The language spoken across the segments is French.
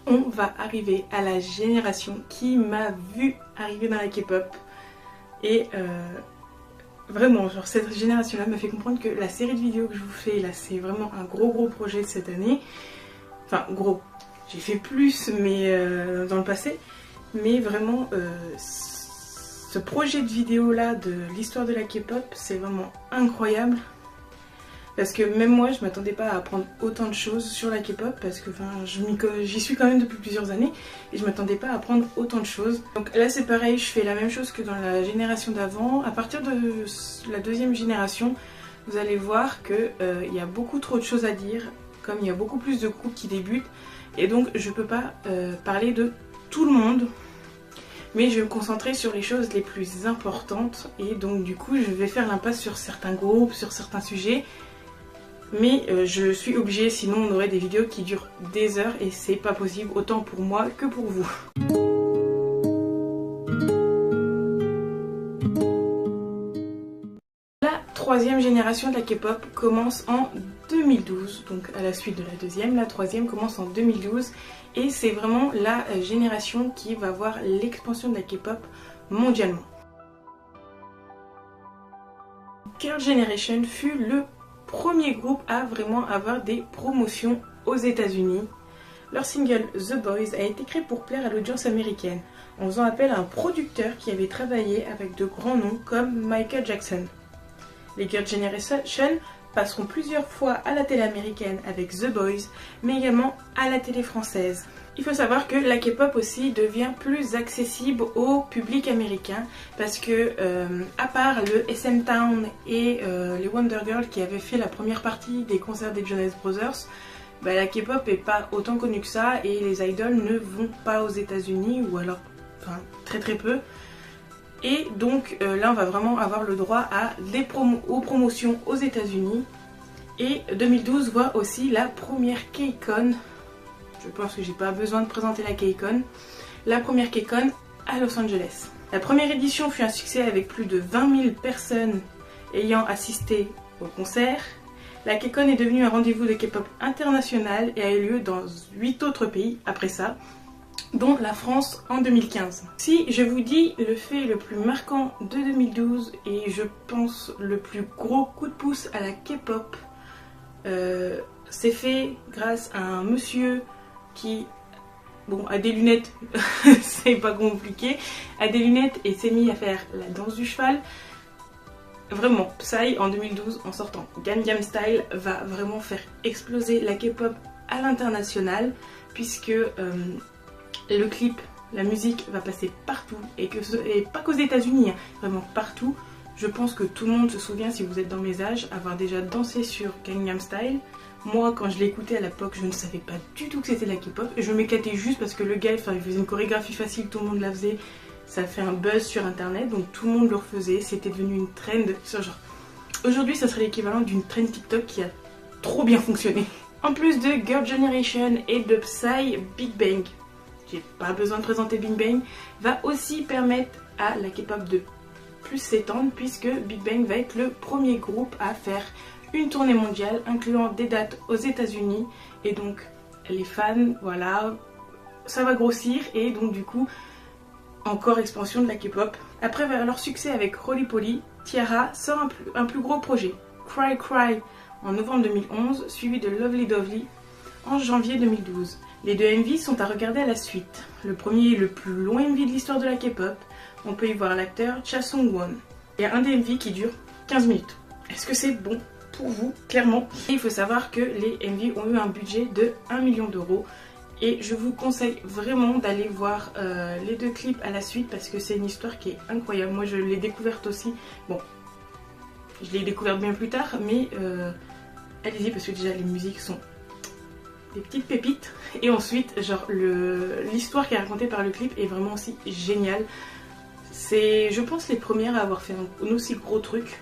On va arriver à la génération qui m'a vu arriver dans la K-pop. Et vraiment, genre cette génération-là m'a fait comprendre que la série de vidéos que je vous fais là, c'est vraiment un gros projet de cette année. Enfin, gros, j'ai fait plus mais dans le passé. Mais vraiment, ce projet de vidéo là de l'histoire de la K-pop, c'est vraiment incroyable. Parce que même moi, je m'attendais pas à apprendre autant de choses sur la K-pop parce que j'y suis quand même depuis plusieurs années et je m'attendais pas à apprendre autant de choses. Donc là c'est pareil, je fais la même chose que dans la génération d'avant. À partir de la deuxième génération, vous allez voir que il y a beaucoup trop de choses à dire, comme il y a beaucoup plus de groupes qui débutent et donc je peux pas parler de tout le monde. Mais je vais me concentrer sur les choses les plus importantes et donc du coup je vais faire l'impasse sur certains groupes, sur certains sujets. Mais je suis obligée, sinon on aurait des vidéos qui durent des heures et c'est pas possible autant pour moi que pour vous. La troisième génération de la K-pop commence en 2012, donc à la suite de la deuxième, la troisième commence en 2012 et c'est vraiment la génération qui va voir l'expansion de la K-pop mondialement. Girl Generation fut le premier groupe à vraiment avoir des promotions aux États-Unis. Leur single The Boys a été créé pour plaire à l'audience américaine, en faisant appel à un producteur qui avait travaillé avec de grands noms comme Michael Jackson. Les Girl Generation passeront plusieurs fois à la télé américaine avec The Boys, mais également à la télé française. Il faut savoir que la K-pop aussi devient plus accessible au public américain parce que à part le SM Town et les Wonder Girls qui avaient fait la première partie des concerts des Jonas Brothers, bah, la K-pop est pas autant connue que ça et les idols ne vont pas aux États-Unis ou alors enfin, très peu. Et donc là on va vraiment avoir le droit à aux promotions aux États-Unis. Et 2012 voit aussi la première K-Con. Je pense que j'ai pas besoin de présenter la K-Con. La première K-Con à Los Angeles. La première édition fut un succès avec plus de 20 000 personnes ayant assisté au concert. La K-Con est devenue un rendez-vous de K-pop international et a eu lieu dans 8 autres pays après ça, dont la France en 2015. Si je vous dis le fait le plus marquant de 2012 et je pense le plus gros coup de pouce à la K-pop, c'est fait grâce à un monsieur qui a des lunettes, c'est pas compliqué, a des lunettes et s'est mis à faire la danse du cheval. Vraiment, Psy en 2012 en sortant Gangnam Style va vraiment faire exploser la K-pop à l'international puisque le clip, la musique va passer partout et pas qu'aux États-Unis, hein, vraiment partout. Je pense que tout le monde se souvient, si vous êtes dans mes âges, avoir déjà dansé sur Gangnam Style. Moi, quand je l'écoutais à l'époque, je ne savais pas du tout que c'était la K-pop. Je m'éclatais juste parce que le gars, il faisait une chorégraphie facile, tout le monde la faisait. Ça a fait un buzz sur internet, donc tout le monde le refaisait. C'était devenu une trend. Genre, aujourd'hui, ça serait l'équivalent d'une trend TikTok qui a trop bien fonctionné. En plus de Girl Generation et de Psy, Big Bang, j'ai pas besoin de présenter Big Bang, va aussi permettre à la K-pop de plus s'étendre puisque Big Bang va être le premier groupe à faire une tournée mondiale incluant des dates aux États-Unis et donc les fans, voilà, ça va grossir et donc du coup encore expansion de la K-pop. Après leur succès avec Roly Poly, T-ara sort un plus gros projet, Cry Cry en novembre 2011, suivi de Lovely Dovely en janvier 2012. Les deux MV sont à regarder à la suite. Le premier est le plus long MV de l'histoire de la K-pop. On peut y voir l'acteur Cha Sung-won. Il y a un des MV qui dure 15 minutes. Est-ce que c'est bon pour vous? Clairement. Et il faut savoir que les MV ont eu un budget de 1 million d'euros. Et je vous conseille vraiment d'aller voir les deux clips à la suite parce que c'est une histoire qui est incroyable. Moi je l'ai découverte aussi. Bon, je l'ai découverte bien plus tard, mais allez-y parce que déjà les musiques sont des petites pépites. Et ensuite, genre l'histoire qui est racontée par le clip est vraiment aussi géniale. C'est, je pense, les premières à avoir fait un aussi gros truc.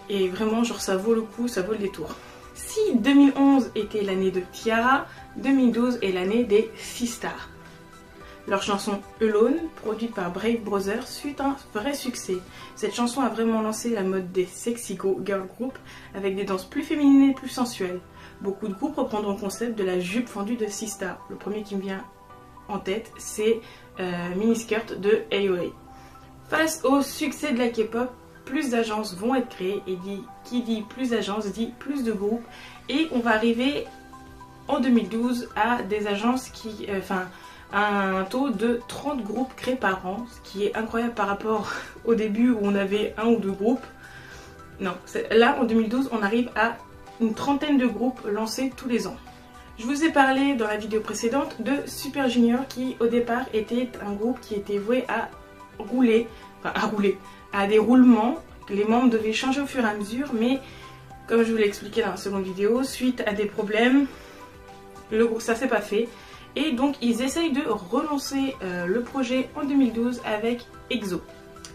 Et vraiment, genre ça vaut le coup, ça vaut le détour. Si 2011 était l'année de T-ara, 2012 est l'année des Sistar. Leur chanson Alone, produite par Brave Brothers, fut un vrai succès. Cette chanson a vraiment lancé la mode des sexy girl group avec des danses plus féminines et plus sensuelles. Beaucoup de groupes reprendront le concept de la jupe fendue de Sista. Le premier qui me vient en tête, c'est Miniskirt de AOA. Face au succès de la K-pop, plus d'agences vont être créées, et qui dit plus d'agences dit plus de groupes, et on va arriver en 2012 à des agences à un taux de 30 groupes créés par an, ce qui est incroyable par rapport au début où on avait 1 ou 2 groupes. Non, là en 2012 on arrive à une trentaine de groupes lancés tous les ans. Je vous ai parlé dans la vidéo précédente de Super Junior qui au départ était un groupe qui était voué à à des roulements. Les membres devaient changer au fur et à mesure, mais comme je vous l'ai expliqué dans la seconde vidéo, suite à des problèmes, ça s'est pas fait. Et donc ils essayent de relancer le projet en 2012 avec EXO.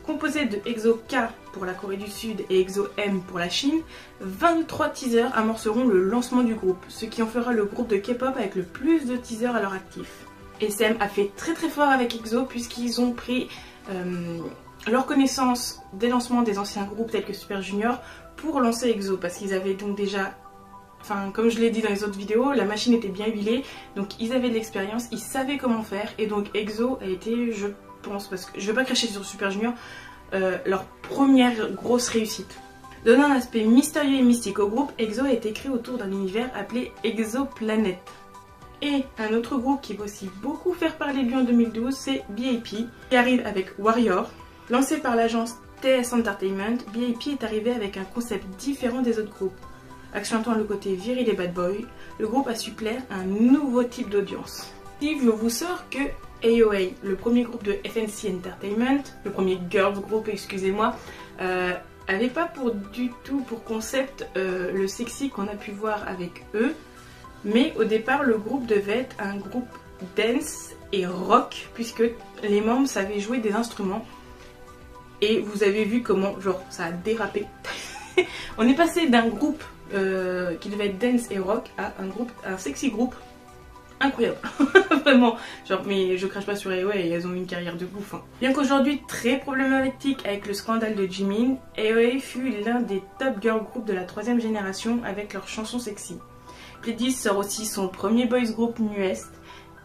Composé de EXO K pour la Corée du Sud et EXO M pour la Chine, 23 teasers amorceront le lancement du groupe, ce qui en fera le groupe de K-pop avec le plus de teasers à leur actif. SM a fait très fort avec EXO puisqu'ils ont pris leur connaissance des lancements des anciens groupes tels que Super Junior pour lancer EXO, parce qu'ils avaient donc déjà, comme je l'ai dit dans les autres vidéos, la machine était bien huilée, donc ils avaient de l'expérience, ils savaient comment faire, et donc EXO a été, je pense, parce que je vais pas cracher sur Super Junior, leur première grosse réussite. Donnant un aspect mystérieux et mystique au groupe, EXO a été créé autour d'un univers appelé Exoplanet. Et un autre groupe qui va aussi beaucoup faire parler de lui en 2012, c'est BIP, qui arrive avec Warrior. Lancé par l'agence TS Entertainment, BIP est arrivé avec un concept différent des autres groupes. Accentuant le côté viril et bad boy, le groupe a su plaire à un nouveau type d'audience. Steve vous sort que AOA, le premier groupe de FNC Entertainment, le premier girls group, excusez-moi, avait pas du tout pour concept le sexy qu'on a pu voir avec eux, mais au départ le groupe devait être un groupe dance et rock, puisque les membres savaient jouer des instruments, et vous avez vu comment genre ça a dérapé. On est passé d'un groupe qui devait être dance et rock à un sexy groupe incroyable. Vraiment, genre, mais je crache pas sur AOA, elles ont eu une carrière de ouf. Bien qu'aujourd'hui très problématique avec le scandale de Jimin, AOA fut l'un des top girl groups de la 3e génération avec leurs chansons sexy. Pledis sort aussi son premier boys group NU'EST,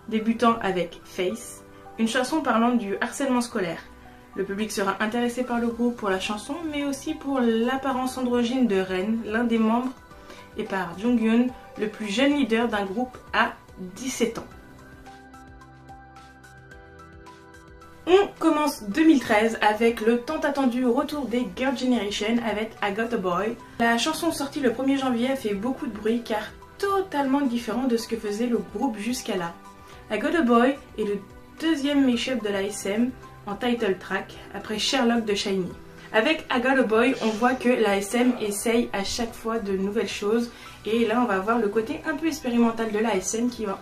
débutant avec Face, une chanson parlant du harcèlement scolaire. Le public sera intéressé par le groupe pour la chanson, mais aussi pour l'apparence androgyne de Ren, l'un des membres, et par Jonghyun, le plus jeune leader d'un groupe à 17 ans. On commence 2013 avec le tant attendu retour des Girl Generation avec I Got a Boy. La chanson sortie le 1er janvier a fait beaucoup de bruit car totalement différent de ce que faisait le groupe jusqu'à là. I Got a Boy est le deuxième mashup de la SM en title track après Sherlock de SHINee. Avec I Got a Boy, on voit que la SM essaye à chaque fois de nouvelles choses, et là on va voir le côté un peu expérimental de la SM qui va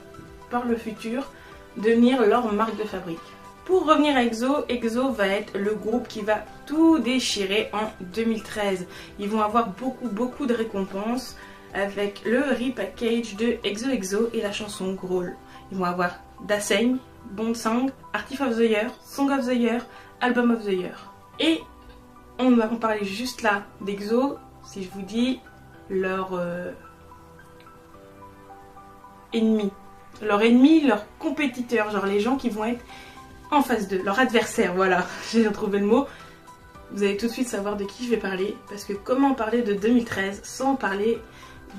par le futur devenir leur marque de fabrique. Pour revenir à EXO, EXO va être le groupe qui va tout déchirer en 2013. Ils vont avoir beaucoup de récompenses avec le repackage de EXO et la chanson Growl. Ils vont avoir Dasein, Bonsang, Artist of the Year, Song of the Year, Album of the Year. Et on va parler juste là d'EXO si je vous dis leur ennemi. Leur ennemi, leur compétiteur, genre les gens qui vont être en face d'eux, leur adversaire, voilà, j'ai retrouvé le mot. Vous allez tout de suite savoir de qui je vais parler, parce que comment parler de 2013 sans parler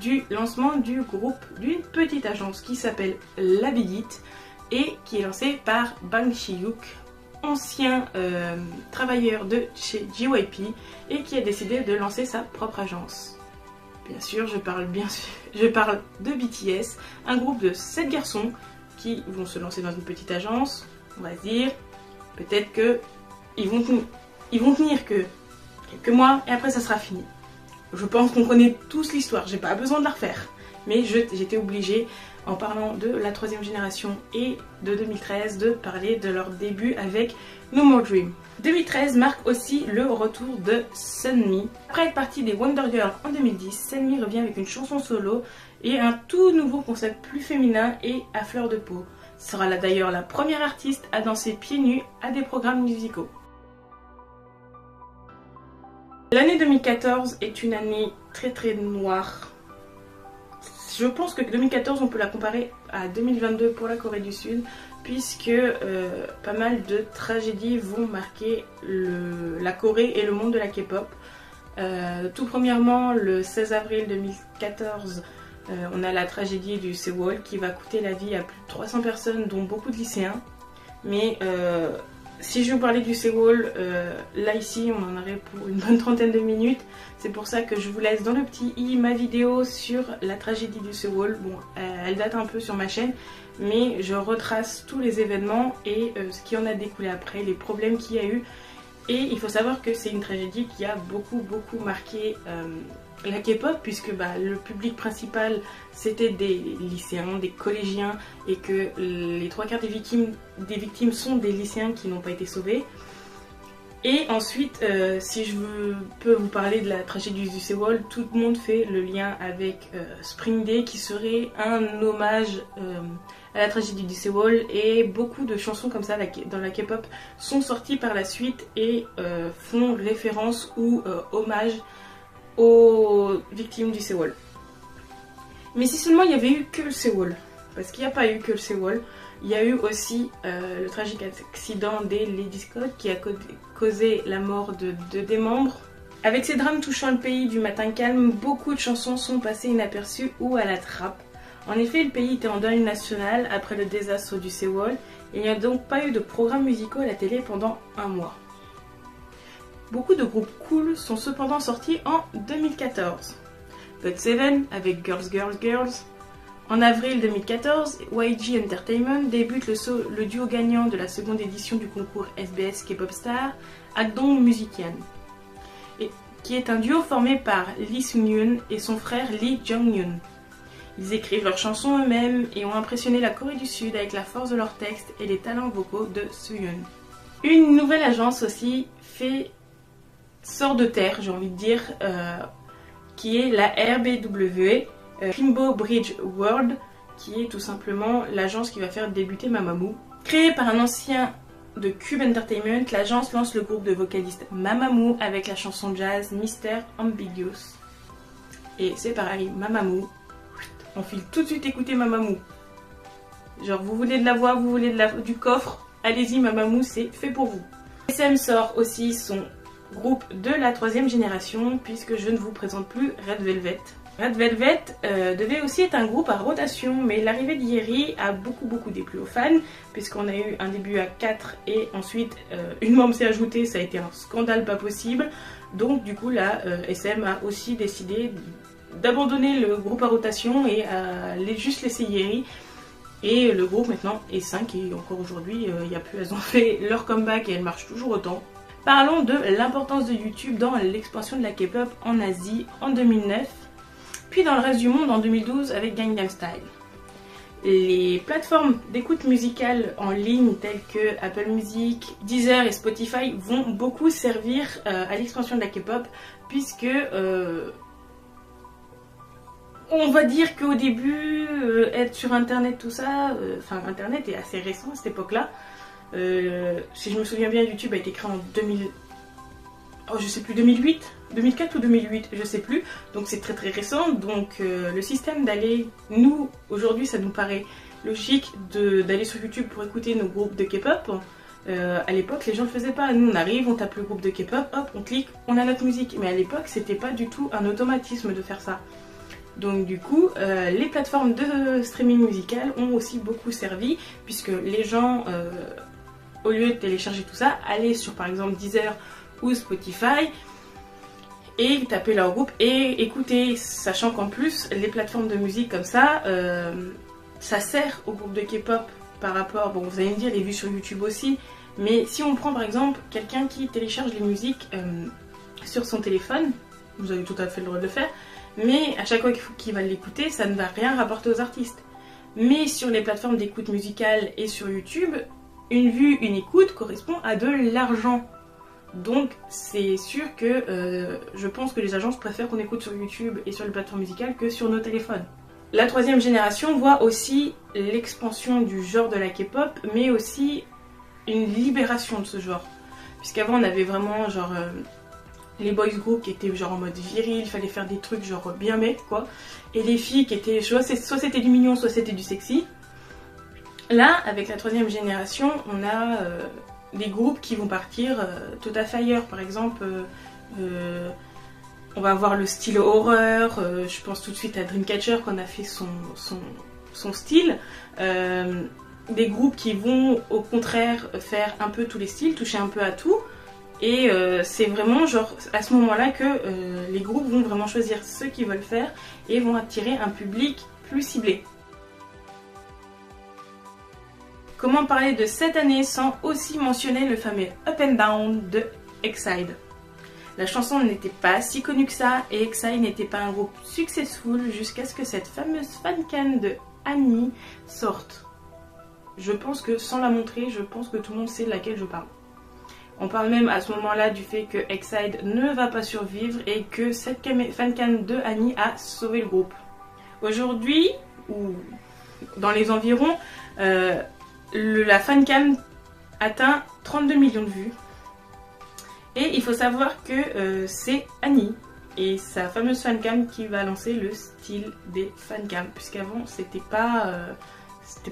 du lancement du groupe d'une petite agence qui s'appelle La Big Hit et qui est lancée par Bang Si-hyuk, ancien travailleur de chez JYP et qui a décidé de lancer sa propre agence. Bien sûr, je parle de BTS, un groupe de 7 garçons qui vont se lancer dans une petite agence. On va se dire, peut-être que ils vont tenir que quelques mois et après ça sera fini. Je pense qu'on connaît tous l'histoire, j'ai pas besoin de la refaire. Mais j'étais obligée, en parlant de la 3e génération et de 2013, de parler de leur début avec No More Dream. 2013 marque aussi le retour de Sunmi. Après être partie des Wonder Girls en 2010, Sunmi revient avec une chanson solo et un tout nouveau concept plus féminin et à fleur de peau. Ce sera là d'ailleurs la première artiste à danser pieds nus à des programmes musicaux. L'année 2014 est une année très noire. Je pense que 2014 on peut la comparer à 2022 pour la Corée du Sud, puisque pas mal de tragédies vont marquer la Corée et le monde de la K-pop. Tout premièrement, le 16 avril 2014, on a la tragédie du Sewol qui va coûter la vie à plus de 300 personnes, dont beaucoup de lycéens. Mais si je vous parlais du Sewol, là ici on en aurait pour une bonne trentaine de minutes. C'est pour ça que je vous laisse dans le petit i ma vidéo sur la tragédie du Sewol. Bon, elle date un peu sur ma chaîne, mais je retrace tous les événements et ce qui en a découlé après, les problèmes qu'il y a eu. Et il faut savoir que c'est une tragédie qui a beaucoup marqué la K-pop, puisque le public principal c'était des lycéens, des collégiens, et que les 3/4 des victimes sont des lycéens qui n'ont pas été sauvés. Et ensuite, si je peux vous parler de la tragédie du Sewol, tout le monde fait le lien avec Spring Day, qui serait un hommage à la tragédie du Sewol, et beaucoup de chansons comme ça dans la K-pop sont sorties par la suite et font référence ou hommage aux victimes du Sewol. Mais si seulement il n'y avait eu que le Sewol, parce qu'il n'y a pas eu que le Sewol, il y a eu aussi le tragique accident des Lady Scott qui a causé la mort de des membres. Avec ces drames touchant le pays du matin calme, beaucoup de chansons sont passées inaperçues ou à la trappe. En effet, le pays était en deuil national après le désastre du Sewol, et il n'y a donc pas eu de programmes musicaux à la télé pendant un mois. Beaucoup de groupes cool sont cependant sortis en 2014. GOT7 avec Girls Girls Girls. En avril 2014, YG Entertainment débute le duo gagnant de la seconde édition du concours SBS K-pop Star, Akdong Musician, qui est un duo formé par Lee Sung-yoon et son frère Lee Jong-yoon. Ils écrivent leurs chansons eux-mêmes et ont impressionné la Corée du Sud avec la force de leurs textes et les talents vocaux de Soo-yoon. Une nouvelle agence aussi sort de terre, j'ai envie de dire, qui est la RBW, Rainbow Bridge World, qui est tout simplement l'agence qui va faire débuter Mamamoo. Créée par un ancien de Cube Entertainment, l'agence lance le groupe de vocalistes Mamamoo avec la chanson jazz Mr. Ambiguous. Et c'est pareil, Mamamoo, on file tout de suite écouter Mamamoo. Genre vous voulez de la voix, vous voulez du coffre, allez-y, Mamamoo, c'est fait pour vous. SM sort aussi son groupe de la 3e génération, puisque je ne vous présente plus Red Velvet. Red Velvet devait aussi être un groupe à rotation, mais l'arrivée d'Yeri a beaucoup déplu aux fans, puisqu'on a eu un début à 4 et ensuite une membre s'est ajoutée, ça a été un scandale pas possible. Donc du coup là, SM a aussi décidé d'abandonner le groupe à rotation et à juste laisser Yeri. Et le groupe maintenant est 5 et encore aujourd'hui, elles ont fait leur comeback et elles marchent toujours autant. Parlons de l'importance de YouTube dans l'expansion de la K-pop en Asie en 2009, puis dans le reste du monde en 2012 avec Gangnam Style. Les plateformes d'écoute musicale en ligne telles que Apple Music, Deezer et Spotify vont beaucoup servir à l'expansion de la K-pop, puisque on va dire qu'au début, être sur internet, tout ça, internet est assez récent à cette époque-là. Si je me souviens bien, YouTube a été créé en 2008, 2004 ou 2008, je sais plus. Donc c'est très récent. Donc le système d'aller, nous, aujourd'hui, ça nous paraît logique d'aller sur YouTube pour écouter nos groupes de K-pop. À l'époque, les gens ne le faisaient pas. Nous, on arrive, on tape le groupe de K-pop, hop, on clique, on a notre musique. Mais à l'époque, c'était pas du tout un automatisme de faire ça. Donc du coup, les plateformes de streaming musical ont aussi beaucoup servi, puisque les gens, au lieu de télécharger tout ça, allaient sur par exemple Deezer ou Spotify et taper leur groupe et écouter, sachant qu'en plus, les plateformes de musique comme ça, ça sert au groupe de K-pop par rapport, bon vous allez me dire les vues sur YouTube aussi, mais si on prend par exemple quelqu'un qui télécharge les musiques sur son téléphone, vous avez tout à fait le droit de le faire, mais à chaque fois qu'il va l'écouter, ça ne va rien rapporter aux artistes. Mais sur les plateformes d'écoute musicale et sur YouTube, une vue, une écoute correspond à de l'argent. Donc c'est sûr que je pense que les agences préfèrent qu'on écoute sur YouTube et sur les plateformes musicales que sur nos téléphones. La 3e génération voit aussi l'expansion du genre de la K-pop, mais aussi une libération de ce genre. Puisqu'avant on avait vraiment genre les boys group qui étaient genre en mode viril, il fallait faire des trucs genre bien mec quoi. Et les filles qui étaient soit c'était du mignon, soit c'était du sexy. Là, avec la troisième génération, on a des groupes qui vont partir tout à fait ailleurs. Par exemple, on va avoir le style horreur, je pense tout de suite à Dreamcatcher qu'on a fait son style. Des groupes qui vont au contraire faire un peu tous les styles, toucher un peu à tout. Et c'est vraiment genre à ce moment-là que les groupes vont vraiment choisir ce qu'ils veulent faire et vont attirer un public plus ciblé. Comment parler de cette année sans aussi mentionner le fameux Up and Down de Exide. La chanson n'était pas si connue que ça et Exide n'était pas un groupe successful jusqu'à ce que cette fameuse fancam de Annie sorte. Je pense que sans la montrer, je pense que tout le monde sait de laquelle je parle. On parle même à ce moment-là du fait que Exide ne va pas survivre et que cette fancam de Annie a sauvé le groupe. Aujourd'hui, ou dans les environs, la fancam atteint 32 millions de vues. Et il faut savoir que c'est Annie et sa fameuse fancam qui va lancer le style des fancams. Puisqu'avant, c'était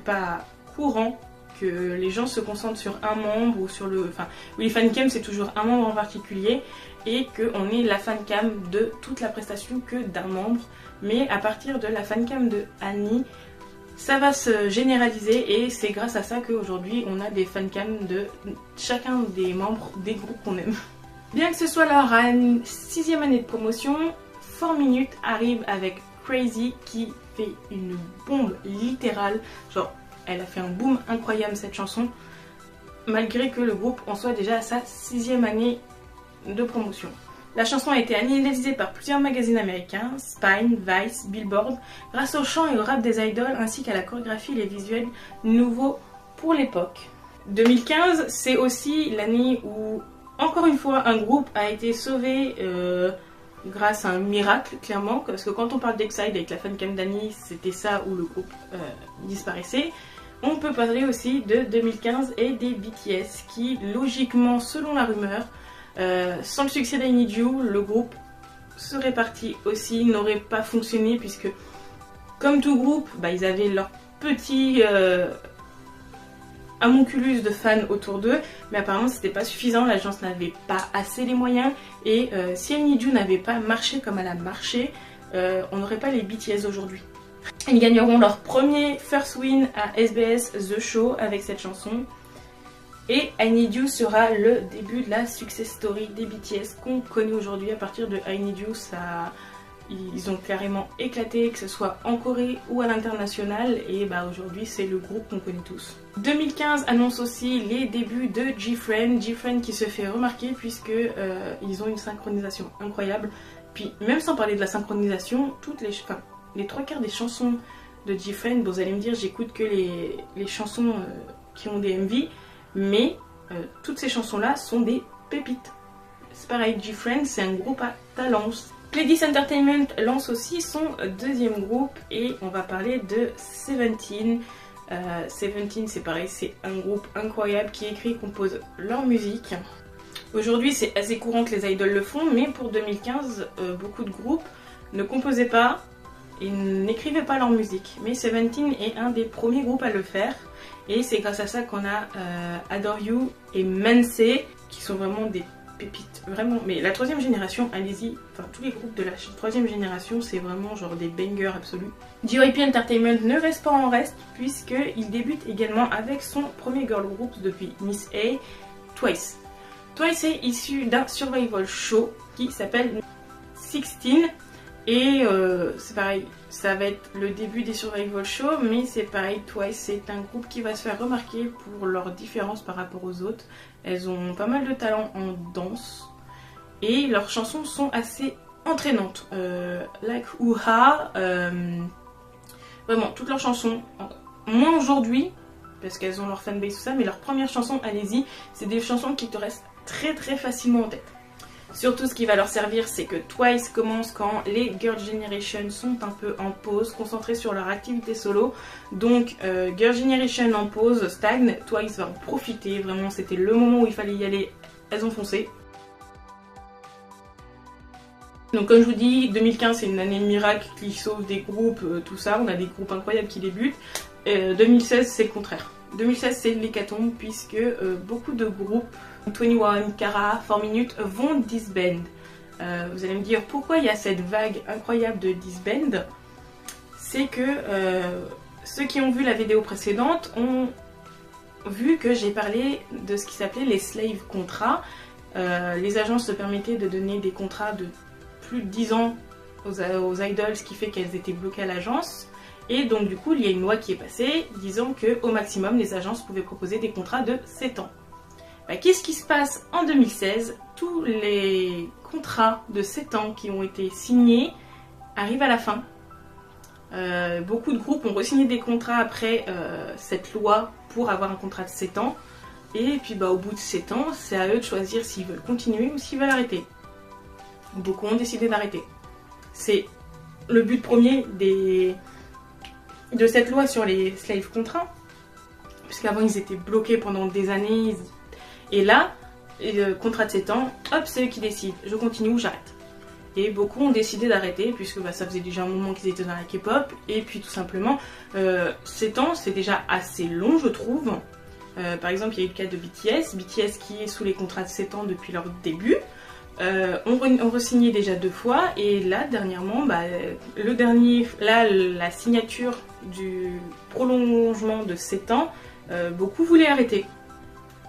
pas courant que les gens se concentrent sur un membre ou sur le... Enfin, oui, les fancams c'est toujours un membre en particulier et qu'on est la fancam de toute la prestation que d'un membre. Mais à partir de la fancam de Annie, ça va se généraliser et c'est grâce à ça qu'aujourd'hui on a des fancams de chacun des membres des groupes qu'on aime. Bien que ce soit leur 6e année de promotion, 4 Minutes arrive avec Crazy qui fait une bombe littérale. Genre, elle a fait un boom incroyable cette chanson, malgré que le groupe en soit déjà à sa 6e année de promotion. La chanson a été analysée par plusieurs magazines américains, Spine, Vice, Billboard, grâce au chant et au rap des idoles ainsi qu'à la chorégraphie et les visuels nouveaux pour l'époque. 2015, c'est aussi l'année où, encore une fois, un groupe a été sauvé grâce à un miracle, clairement, parce que quand on parle d'Exide avec la fancam d'Annie, c'était ça où le groupe disparaissait. On peut parler aussi de 2015 et des BTS qui, logiquement, selon la rumeur, sans le succès d'I Need You, le groupe serait parti aussi, n'aurait pas fonctionné puisque, comme tout groupe, ils avaient leur petit homunculus de fans autour d'eux, mais apparemment c'était pas suffisant, l'agence n'avait pas assez les moyens et si I Need You n'avait pas marché comme elle a marché, on n'aurait pas les BTS aujourd'hui. Ils gagneront leur premier first win à SBS The Show avec cette chanson. Et I Need You sera le début de la success story des BTS qu'on connaît aujourd'hui. À partir de I Need You, ils ont carrément éclaté, que ce soit en Corée ou à l'international. Et aujourd'hui, c'est le groupe qu'on connaît tous. 2015 annonce aussi les débuts de GFriend. GFriend qui se fait remarquer puisque ils ont une synchronisation incroyable. Puis même sans parler de la synchronisation, les 3/4 des chansons de GFriend, vous allez me dire, j'écoute que les chansons qui ont des MV. Mais toutes ces chansons-là sont des pépites. C'est pareil, GFriend, c'est un groupe à talent. Pledis Entertainment lance aussi son 2e groupe et on va parler de Seventeen. Seventeen, c'est pareil, c'est un groupe incroyable qui écrit et compose leur musique. Aujourd'hui, c'est assez courant que les idoles le font, mais pour 2015, beaucoup de groupes ne composaient pas et n'écrivaient pas leur musique. Mais Seventeen est un des premiers groupes à le faire. Et c'est grâce à ça qu'on a Adore You et Mensei qui sont vraiment des pépites, vraiment. Mais la 3e génération, allez-y, enfin tous les groupes de la 3e génération, c'est vraiment genre des bangers absolus. JYP Entertainment ne reste pas en reste puisqu'il débute également avec son premier girl group depuis Miss A, Twice. Twice est issu d'un survival show qui s'appelle 16. Et c'est pareil, ça va être le début des survival shows, mais c'est pareil, Twice c'est un groupe qui va se faire remarquer pour leurs différences par rapport aux autres. Elles ont pas mal de talent en danse et leurs chansons sont assez entraînantes. Like Uha, vraiment toutes leurs chansons, moins aujourd'hui parce qu'elles ont leur fanbase tout ça, mais leurs premières chansons, allez-y, c'est des chansons qui te restent très très facilement en tête. Surtout ce qui va leur servir, c'est que Twice commence quand les Girl Generation sont un peu en pause, concentrées sur leur activité solo. Donc Girl Generation en pause, stagne, Twice va en profiter, vraiment c'était le moment où il fallait y aller, elles ont foncé. Donc comme je vous dis, 2015 c'est une année miracle qui sauve des groupes, tout ça, on a des groupes incroyables qui débutent. 2016 c'est le contraire. 2016 c'est l'hécatombe puisque beaucoup de groupes, 21, Kara, 4 Minutes vont disband. Vous allez me dire pourquoi il y a cette vague incroyable de disband. C'est que ceux qui ont vu la vidéo précédente ont vu que j'ai parlé de ce qui s'appelait les slave contrats. Les agences se permettaient de donner des contrats de plus de 10 ans aux idols, ce qui fait qu'elles étaient bloquées à l'agence. Et donc du coup, il y a une loi qui est passée disant qu'au maximum, les agences pouvaient proposer des contrats de 7 ans. Qu'est-ce qui se passe en 2016? Tous les contrats de 7 ans qui ont été signés arrivent à la fin. Beaucoup de groupes ont re-signé des contrats après cette loi pour avoir un contrat de 7 ans. Et puis au bout de 7 ans, c'est à eux de choisir s'ils veulent continuer ou s'ils veulent arrêter. Beaucoup ont décidé d'arrêter. C'est le but premier de cette loi sur les slave contrats. Puisqu'avant ils étaient bloqués pendant des années. Et là, le contrat de 7 ans, hop, c'est eux qui décident. Je continue ou j'arrête. Et beaucoup ont décidé d'arrêter puisque ça faisait déjà un moment qu'ils étaient dans la K-pop. Et puis tout simplement, 7 ans c'est déjà assez long je trouve. Par exemple, il y a eu le cas de BTS. BTS qui est sous les contrats de 7 ans depuis leur début. On re-signé déjà 2 fois. Et là, dernièrement, le dernier, là, la signature du prolongement de 7 ans, beaucoup voulaient arrêter.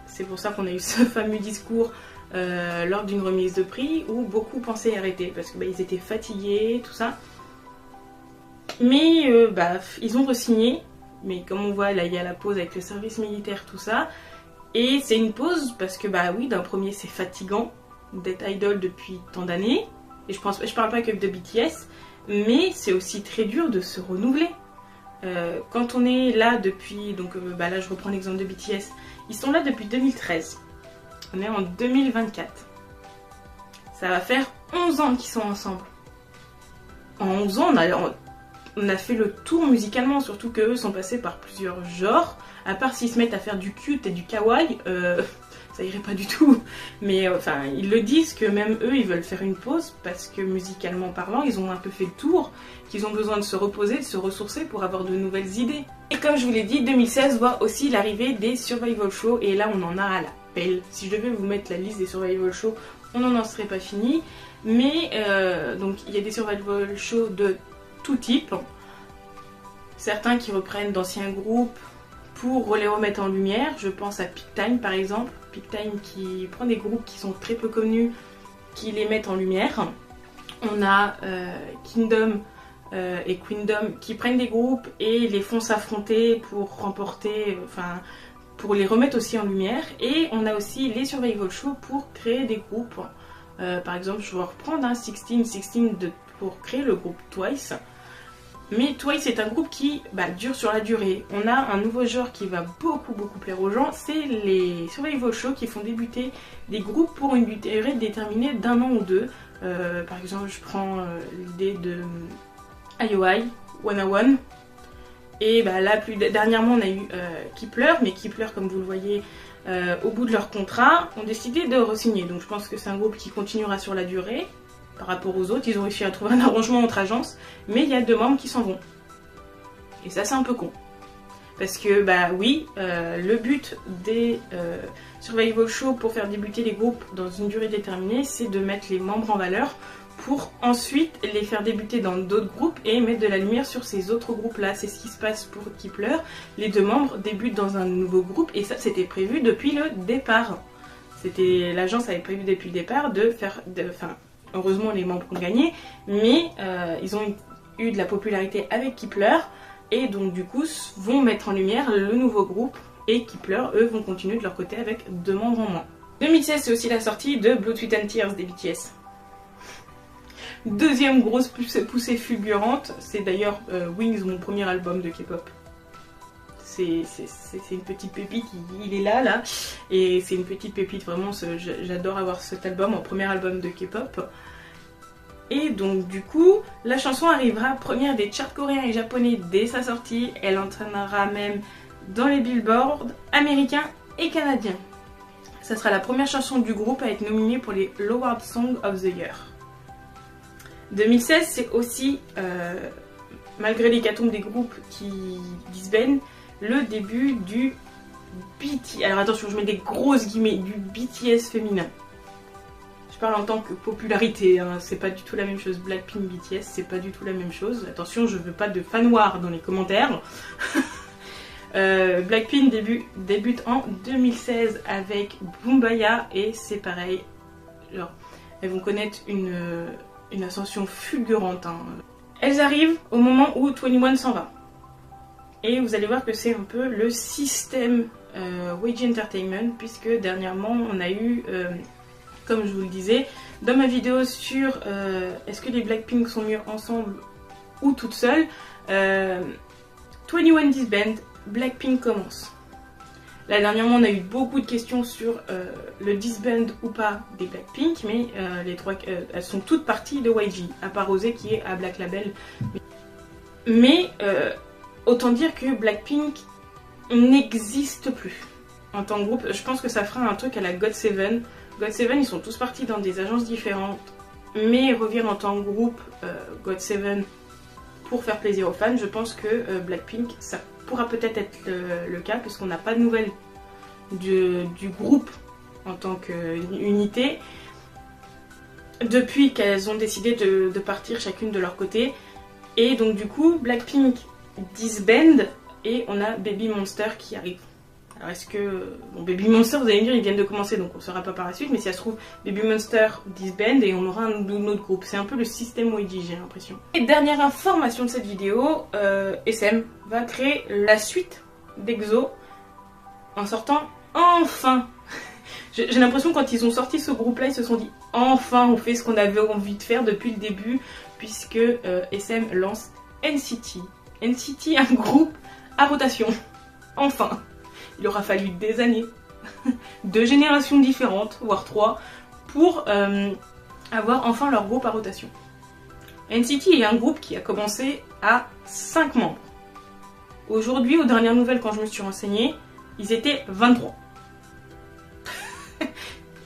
C'est pour ça qu'on a eu ce fameux discours lors d'une remise de prix où beaucoup pensaient arrêter parce que ils étaient fatigués, tout ça. Mais ils ont re-signé. Mais comme on voit, là, il y a la pause avec le service militaire, tout ça. Et c'est une pause parce que, oui, d'un premier, c'est fatigant d'être idol depuis tant d'années. Et je parle pas que de BTS, mais c'est aussi très dur de se renouveler. Quand on est là depuis, donc là, je reprends l'exemple de BTS. Ils sont là depuis 2013. On est en 2024. Ça va faire 11 ans qu'ils sont ensemble. En 11 ans, on a fait le tour musicalement, surtout qu'eux sont passés par plusieurs genres. À part s'ils se mettent à faire du cute et du kawaii, ça irait pas du tout. Mais ils le disent que même eux, ils veulent faire une pause parce que musicalement parlant, ils ont un peu fait le tour, qu'ils ont besoin de se reposer, de se ressourcer pour avoir de nouvelles idées. Et comme je vous l'ai dit, 2016 voit aussi l'arrivée des survival shows et là, on en a à la pelle. Si je devais vous mettre la liste des survival shows, on n'en serait pas fini. Mais donc, il y a des survival shows de tout type. Certains qui reprennent d'anciens groupes pour les remettre en lumière. Je pense à Peak Time par exemple. Peak Time qui prend des groupes qui sont très peu connus, qui les mettent en lumière. On a Kingdom et Queendom qui prennent des groupes et les font s'affronter pour remporter, pour les remettre aussi en lumière. Et on a aussi les survival shows pour créer des groupes. Par exemple, je vais reprendre 16 pour créer le groupe Twice. Mais Twice est un groupe qui dure sur la durée. On a un nouveau genre qui va beaucoup plaire aux gens, c'est les survival shows qui font débuter des groupes pour une durée déterminée d'1 an ou 2. Par exemple, je prends l'idée de IOI, 101. Et là, dernièrement, on a eu Kep1er, mais Kep1er, comme vous le voyez, au bout de leur contrat, ont décidé de re-signer. Donc je pense que c'est un groupe qui continuera sur la durée. Par rapport aux autres, ils ont réussi à trouver un arrangement entre agences, mais il y a 2 membres qui s'en vont. Et ça, c'est un peu con. Parce que, oui, le but des survival shows pour faire débuter les groupes dans une durée déterminée, c'est de mettre les membres en valeur pour ensuite les faire débuter dans d'autres groupes et mettre de la lumière sur ces autres groupes-là. C'est ce qui se passe pour Kep1er. Les 2 membres débutent dans un nouveau groupe et ça, c'était prévu depuis le départ. L'agence avait prévu depuis le départ heureusement, les membres ont gagné, mais ils ont eu de la popularité avec Kep1er et donc du coup vont mettre en lumière le nouveau groupe et Kep1er, eux, vont continuer de leur côté avec 2 membres en moins. 2016, c'est aussi la sortie de Blood, Sweat and Tears des BTS. Deuxième grosse poussée fulgurante, c'est d'ailleurs Wings, mon premier album de K-pop. C'est une petite pépite, il est là, et c'est une petite pépite, vraiment, j'adore avoir cet album, mon premier album de K-pop. Et donc du coup, la chanson arrivera première des charts coréens et japonais dès sa sortie, elle entraînera même dans les billboards américains et canadiens. Ça sera la première chanson du groupe à être nominée pour les Award Song of the Year. 2016, c'est aussi, malgré l'hécatombe des groupes qui disbandent, le début du BTS. Alors attention, je mets des grosses guillemets, du BTS féminin. Je parle en tant que popularité, hein, c'est pas du tout la même chose. Blackpink, BTS, c'est pas du tout la même chose. Attention, je veux pas de fan noir dans les commentaires. Blackpink débute en 2016 avec Boombaya et c'est pareil. Genre, elles vont connaître une ascension fulgurante. Hein. Elles arrivent au moment où 21 s'en va. Et vous allez voir que c'est un peu le système YG Entertainment, puisque dernièrement on a eu, comme je vous le disais, dans ma vidéo sur est-ce que les Blackpink sont mieux ensemble ou toutes seules, 21 disband, Blackpink commence. Là dernièrement on a eu beaucoup de questions sur le disband ou pas des Blackpink, mais les trois, elles sont toutes parties de YG, à part Rosé qui est à Black Label. Mais autant dire que Blackpink n'existe plus en tant que groupe. Je pense que ça fera un truc à la GOT7. GOT7 ils sont tous partis dans des agences différentes, mais reviennent en tant que groupe GOT7 pour faire plaisir aux fans. Je pense que Blackpink ça pourra peut-être être le cas, puisqu'on n'a pas de nouvelles du groupe en tant qu'unité depuis qu'elles ont décidé de partir chacune de leur côté. Et donc du coup Blackpink disband et on a Baby Monster qui arrive. Alors est-ce que... Bon, Baby Monster, vous allez me dire, ils viennent de commencer, donc on ne saura pas par la suite, mais si ça se trouve, Baby Monster disband et on aura un autre groupe. C'est un peu le système YG, j'ai l'impression. Et dernière information de cette vidéo, SM va créer la suite d'EXO en sortant enfin. J'ai l'impression que quand ils ont sorti ce groupe-là, ils se sont dit enfin on fait ce qu'on avait envie de faire depuis le début, puisque SM lance NCT. NCT, un groupe à rotation. Enfin. Il aura fallu des années, 2 générations différentes, voire 3, pour avoir enfin leur groupe à rotation. NCT est un groupe qui a commencé à 5 membres. Aujourd'hui, aux dernières nouvelles, quand je me suis renseignée, ils étaient 23.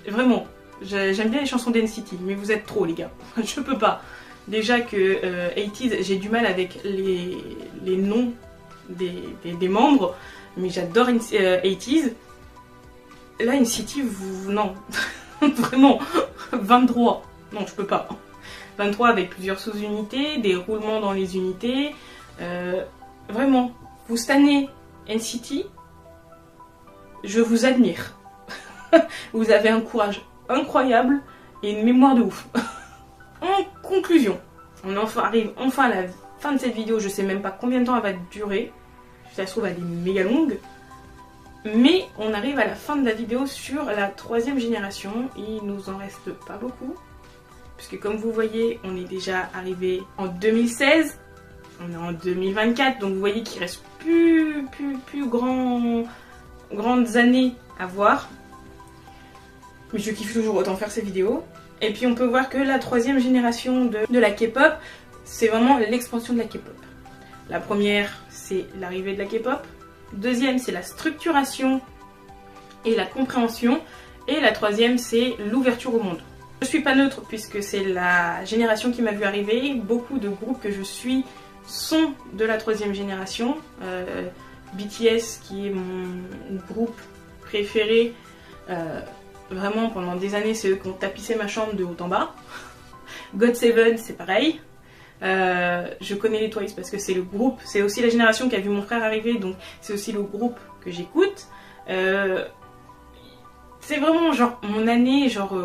Vraiment, j'aime bien les chansons d'NCT, mais vous êtes trop les gars, je peux pas. Déjà que 80s, j'ai du mal avec les noms des membres, mais j'adore 80s. Là, NCT, non, vraiment, 23, non, je peux pas. 23 avec plusieurs sous-unités, des roulements dans les unités. Vraiment, vous stannez NCT, je vous admire. Vous avez un courage incroyable et une mémoire de ouf. En conclusion, on arrive enfin à la fin de cette vidéo. Je sais même pas combien de temps elle va durer. Si ça se trouve, elle est méga longue. Mais on arrive à la fin de la vidéo sur la 3e génération. Il nous en reste pas beaucoup. Puisque comme vous voyez, on est déjà arrivé en 2016. On est en 2024. Donc vous voyez qu'il reste plus grandes années à voir. Mais je kiffe toujours autant faire ces vidéos. Et puis on peut voir que la 3e génération de la K-pop, c'est vraiment l'expansion de la K-pop. La première, c'est l'arrivée de la K-pop. Deuxième, c'est la structuration et la compréhension. Et la 3e, c'est l'ouverture au monde. Je suis pas neutre puisque c'est la génération qui m'a vu arriver. Beaucoup de groupes que je suis sont de la 3e génération. BTS, qui est mon groupe préféré, vraiment pendant des années, c'est eux qui ont tapissé ma chambre de haut en bas. GOT7, c'est pareil. Je connais les Twice parce que c'est le groupe, c'est aussi la génération qui a vu mon frère arriver, donc c'est aussi le groupe que j'écoute. C'est vraiment genre mon année, genre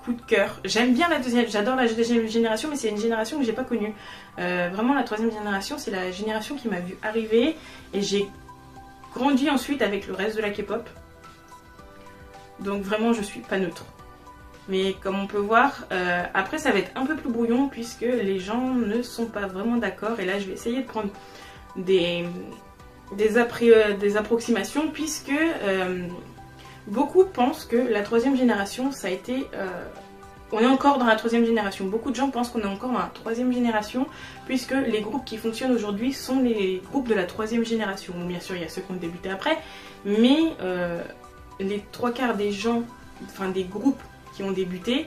coup de cœur. J'aime bien la deuxième, j'adore la deuxième génération, mais c'est une génération que j'ai pas connue. Vraiment la 3e génération, c'est la génération qui m'a vu arriver et j'ai grandi ensuite avec le reste de la K-pop. Donc vraiment je suis pas neutre. Mais comme on peut voir, après ça va être un peu plus brouillon puisque les gens ne sont pas vraiment d'accord. Et là je vais essayer de prendre des approximations puisque beaucoup pensent que la 3e génération ça a été... on est encore dans la 3e génération. Beaucoup de gens pensent qu'on est encore dans la 3e génération puisque les groupes qui fonctionnent aujourd'hui sont les groupes de la 3e génération. Bon, bien sûr il y a ceux qui ont débuté après, mais les 3/4 des gens, enfin des groupes qui ont débuté,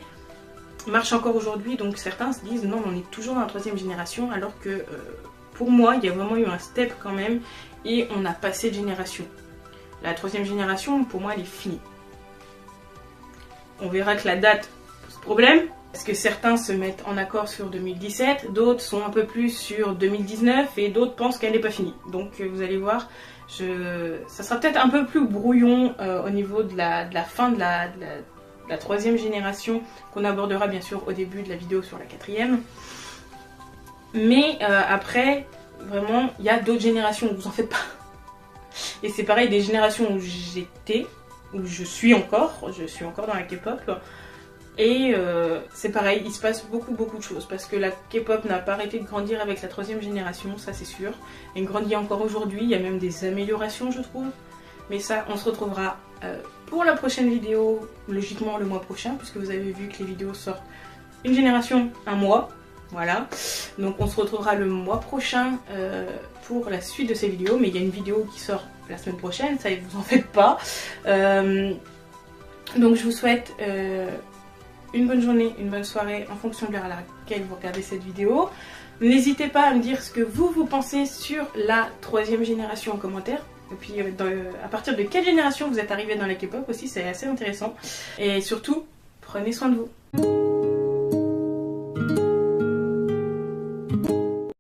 marche encore aujourd'hui, donc certains se disent non, on est toujours dans la troisième génération, alors que pour moi, il y a vraiment eu un step quand même, et on a passé de génération. La troisième génération, pour moi, elle est finie. On verra que la date pose problème, parce que certains se mettent en accord sur 2017, d'autres sont un peu plus sur 2019, et d'autres pensent qu'elle n'est pas finie. Donc vous allez voir, ça sera peut-être un peu plus brouillon au niveau de la fin de la troisième génération, qu'on abordera bien sûr au début de la vidéo sur la quatrième. Mais après, vraiment, il y a d'autres générations, vous en faites pas. Et c'est pareil, des générations où j'étais, où je suis encore dans la K-pop. Et c'est pareil, il se passe beaucoup de choses, parce que la K-pop n'a pas arrêté de grandir avec la troisième génération, ça c'est sûr. Elle grandit encore aujourd'hui, il y a même des améliorations je trouve. Mais ça, on se retrouvera pour la prochaine vidéo, logiquement le mois prochain, puisque vous avez vu que les vidéos sortent une génération, un mois. Voilà, donc on se retrouvera le mois prochain pour la suite de ces vidéos, mais il y a une vidéo qui sort la semaine prochaine, ça vous en faites pas. Donc je vous souhaite une bonne journée, une bonne soirée en fonction de l'heure à laquelle vous regardez cette vidéo. N'hésitez pas à me dire ce que vous pensez sur la troisième génération en commentaire. Et puis à partir de quelle génération vous êtes arrivé dans la K-pop aussi, c'est assez intéressant. Et surtout, prenez soin de vous.